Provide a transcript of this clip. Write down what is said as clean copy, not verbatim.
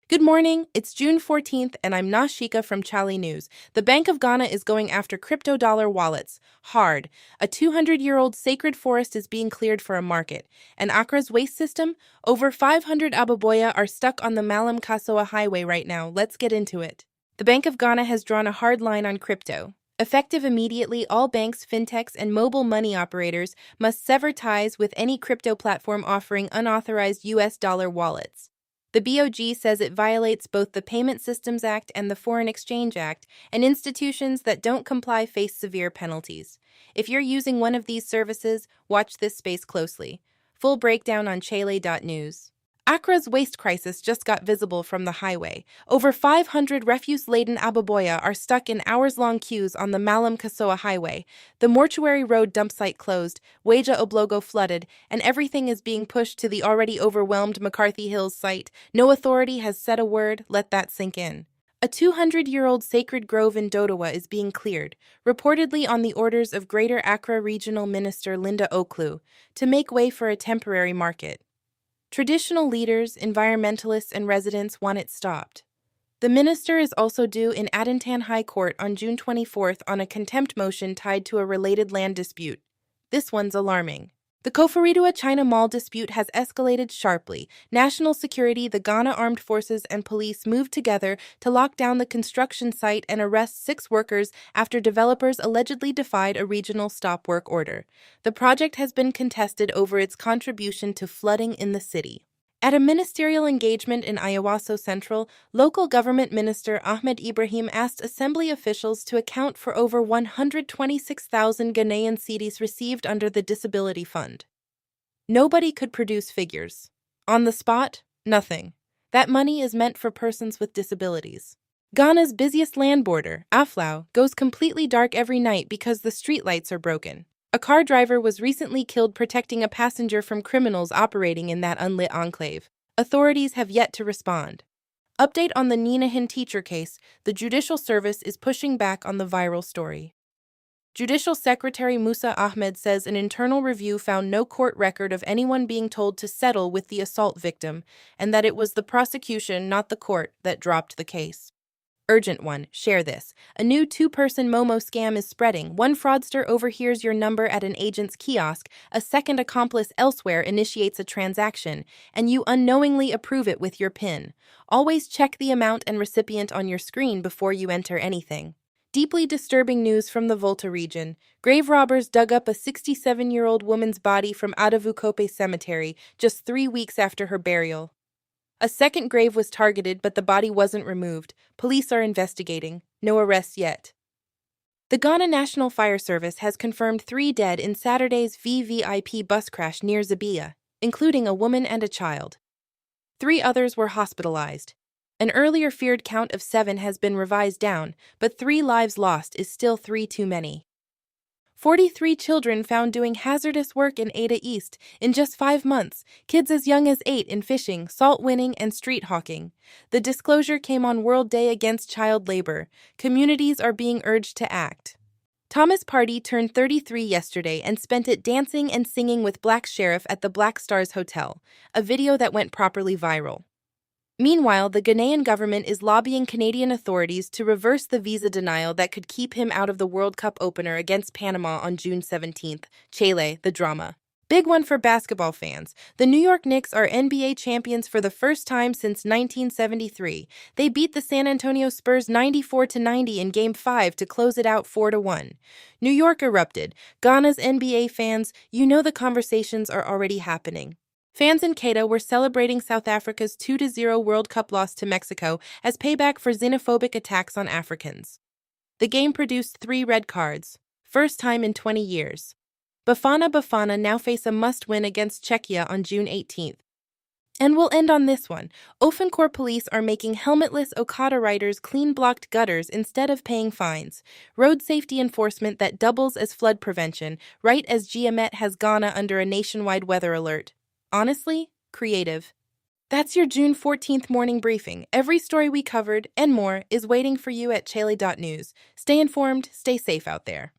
Good morning, it's June 14th, and I'm Nashika from chale.news. The Bank of Ghana is going after crypto dollar wallets. Hard. A 200-year-old sacred forest is being cleared for a market. And Accra's waste system? Over 500 ababoya are stuck on the Mallam-Kasoa Highway right now. Let's get into it. The Bank of Ghana has drawn a hard line on crypto. Effective immediately, all banks, fintechs, and mobile money operators must sever ties with any crypto platform offering unauthorized US dollar wallets. The BOG says it violates both the Payment Systems Act and the Foreign Exchange Act, and institutions that don't comply face severe penalties. If you're using one of these services, watch this space closely. Full breakdown on chale.news. Accra's waste crisis just got visible from the highway. Over 500 refuse-laden ababoya are stuck in hours-long queues on the Mallam-Kasoa Highway. The Mortuary Road dump site closed, Weja Oblogo flooded, and everything is being pushed to the already overwhelmed McCarthy Hills site. No authority has said a word. Let that sink in. A 200-year-old sacred grove in Dodowa is being cleared, reportedly on the orders of Greater Accra Regional Minister Linda Oklu, to make way for a temporary market. Traditional leaders, environmentalists, and residents want it stopped. The minister is also due in Adentan High Court on June 24th on a contempt motion tied to a related land dispute. This one's alarming. The Koforidua China Mall dispute has escalated sharply. National security, the Ghana Armed Forces, and police moved together to lock down the construction site and arrest 6 workers after developers allegedly defied a regional stop work order. The project has been contested over its contribution to flooding in the city. At a ministerial engagement in Ayawaso Central, local government minister Ahmed Ibrahim asked assembly officials to account for over 126,000 Ghanaian cedis received under the Disability Fund. Nobody could produce figures. On the spot, nothing. That money is meant for persons with disabilities. Ghana's busiest land border, Aflao, goes completely dark every night because the streetlights are broken. A car driver was recently killed protecting a passenger from criminals operating in that unlit enclave. Authorities have yet to respond. Update on the Nyinahin teacher case. The Judicial Service is pushing back on the viral story. Judicial Secretary Musa Ahmed says an internal review found no court record of anyone being told to settle with the assault victim, and that it was the prosecution, not the court, that dropped the case. Urgent one, share this. A new 2-person MoMo scam is spreading. One fraudster overhears your number at an agent's kiosk, a second accomplice elsewhere initiates a transaction, and you unknowingly approve it with your PIN. Always check the amount and recipient on your screen before you enter anything. Deeply disturbing news from the Volta region. Grave robbers dug up a 67-year-old woman's body from Ayawaso Cemetery just 3 weeks after her burial. A second grave was targeted, but the body wasn't removed. Police are investigating. No arrests yet. The Ghana National Fire Service has confirmed 3 dead in Saturday's VVIP bus crash near Zebilla, including a woman and a child. 3 others were hospitalized. An earlier feared count of 7 has been revised down, but 3 lives lost is still 3 too many. 43 children found doing hazardous work in Ada East in just 5 months, kids as young as 8 in fishing, salt winning, and street hawking. The disclosure came on World Day Against Child Labor. Communities are being urged to act. Thomas Partey turned 33 yesterday and spent it dancing and singing with Black Sheriff at the Black Stars Hotel, a video that went properly viral. Meanwhile, the Ghanaian government is lobbying Canadian authorities to reverse the visa denial that could keep him out of the World Cup opener against Panama on June 17th. Chale, the drama. Big one for basketball fans. The New York Knicks are NBA champions for the first time since 1973. They beat the San Antonio Spurs 94-90 in Game 5 to close it out 4-1. New York erupted. Ghana's NBA fans, you know the conversations are already happening. Fans in Okada were celebrating South Africa's 2-0 World Cup loss to Mexico as payback for xenophobic attacks on Africans. The game produced 3 red cards, first time in 20 years. Bafana now face a must-win against Czechia on June 18th. And we'll end on this one. Ofankor police are making helmetless Okada riders clean blocked gutters instead of paying fines. Road safety enforcement that doubles as flood prevention, right as GMET has Ghana under a nationwide weather alert. Honestly, creative. That's your June 14th morning briefing. Every story we covered, and more, is waiting for you at chale.news. Stay informed, stay safe out there.